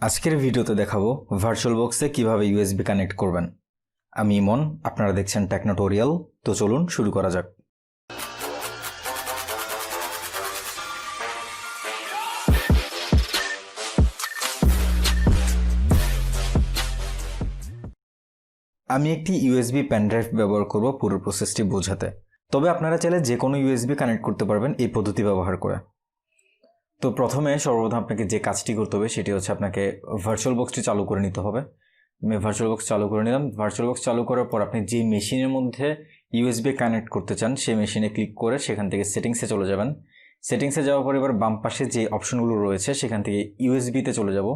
আজকের ভিডিওতে দেখাবো ভার্চুয়ালবক্সে কিভাবে ইউএসবি কানেক্ট করবেন। আমি ইমন, আপনারা দেখছেন টেকনোটোরিয়াল। তো চলুন শুরু করা যাক। আমি একটি ইউএসবি পেনড্রাইভ ব্যবহার করব পুরো প্রসেসটি বোঝাতে। তবে আপনারা চাইলে যে কোনো ইউএসবি কানেক্ট করতে পারবেন এই পদ্ধতি ব্যবহার করে। তো প্রথমে সর্বপ্রথম আপনাকে যে কাজটি করতে হবে সেটি হচ্ছে আপনাকে ভার্চুয়ালবক্সটি চালু করে নিতে হবে। আমি ভার্চুয়ালবক্স চালু করে নিলাম। ভার্চুয়ালবক্স চালু করার পর আপনি যে মেশিনের মধ্যে ইউএসবি কানেক্ট করতে চান সেই মেশিনে ক্লিক করে সেখান থেকে সেটিংসে চলে যাবেন। সেটিংসে যাওয়ার পর এবার বাম পাশে যে অপশনগুলো রয়েছে সেখান থেকে ইউএসবিতে চলে যাব।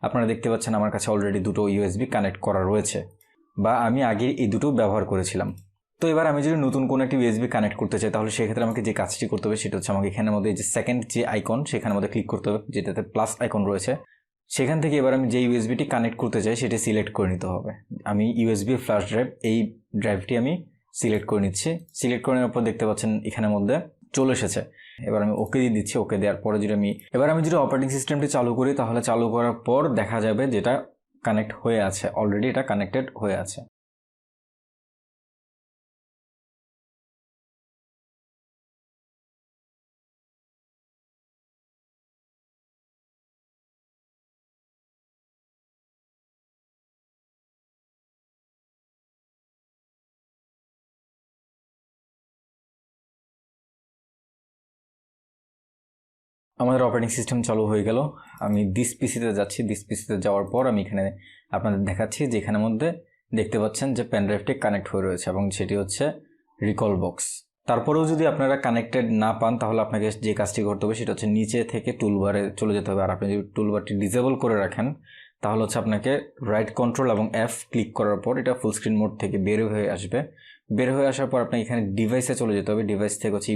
আপনারা দেখতে পাচ্ছেন আমার কাছে অলরেডি দুটো ইউএসবি কানেক্ট করা রয়েছে, বা আমি আগে এই দুটো ব্যবহার করেছিলাম। তো এবার আমি যদি নতুন কোনো একটি ইউএসবি কানেক্ট করতে চাই তাহলে সেক্ষেত্রে আমাকে যে কাজটি করতে হবে সেটা হচ্ছে আমাকে এখানের মধ্যে যে সেকেন্ড যে আইকন সেখানের মধ্যে ক্লিক করতে হবে, যেটাতে প্লাস আইকন রয়েছে। সেখান থেকে এবার আমি যে ইউএসবিটি কানেক্ট করতে চাই সেটি সিলেক্ট করে নিতে হবে। আমি ইউএসবি ফ্ল্যাশ ড্রাইভ, এই ড্রাইভটি আমি সিলেক্ট করে নিচ্ছি। সিলেক্ট করে নেওয়ার পর দেখতে পাচ্ছেন এখানের মধ্যে চলে এসেছে। এবার আমি ওকে দিয়ে দিচ্ছি। ওকে দেওয়ার পরে যদি আমি যদি অপারেটিং সিস্টেমটি চালু করি তাহলে চালু করার পর দেখা যাবে যেটা কানেক্ট হয়ে আছে, অলরেডি এটা কানেক্টেড হয়ে আছে। আমাদের অপারেটিং সিস্টেম চালু হয়ে গেল। আমি দিস পিসিতে যাচ্ছি। দিস পিসিতে যাওয়ার পর আমি এখানে আপনাদের দেখাচ্ছি যে এখানের মধ্যে দেখতে পাচ্ছেন যে পেনড্রাইভটি কানেক্ট হয়ে রয়েছে এবং সেটি হচ্ছে রিকল বক্স। তারপরেও যদি আপনারা কানেক্টেড না পান তাহলে আপনাকে যে কাজটি করতে হবে সেটা হচ্ছে নিচে থেকে টুলবারে চলে যেতে হবে। আর আপনি যদি টুলবারটি ডিসেবল করে রাখেন তাহলে হচ্ছে আপনাকে রাইট কন্ট্রোল এবং এফ ক্লিক করার পর এটা ফুল স্ক্রিন মোড থেকে বের হয়ে আসবে। বের হয়ে আসার পর আপনাকে এখানে ডিভাইসে চলে যেতে হবে। ডিভাইস থেকে হচ্ছে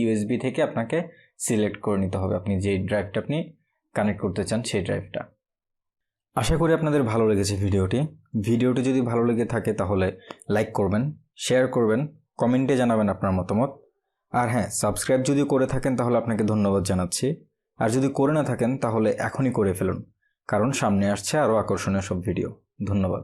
ইউএসবি থেকে আপনাকে সিলেক্ট করে নিতে হবে আপনি যে ড্রাইভটা আপনি কানেক্ট করতে চান সেই ড্রাইভটা। আশা করি আপনাদের ভালো লেগেছে ভিডিওটি যদি ভালো লেগে থাকে তাহলে লাইক করবেন, শেয়ার করবেন, কমেন্টে জানাবেন আপনার মতামত। আর হ্যাঁ, সাবস্ক্রাইব যদি করে থাকেন তাহলে আপনাকে ধন্যবাদ জানাচ্ছি। আর যদি করে না থাকেন তাহলে এখনই করে ফেলুন, কারণ সামনে আসছে আরও আকর্ষণীয় সব ভিডিও। ধন্যবাদ।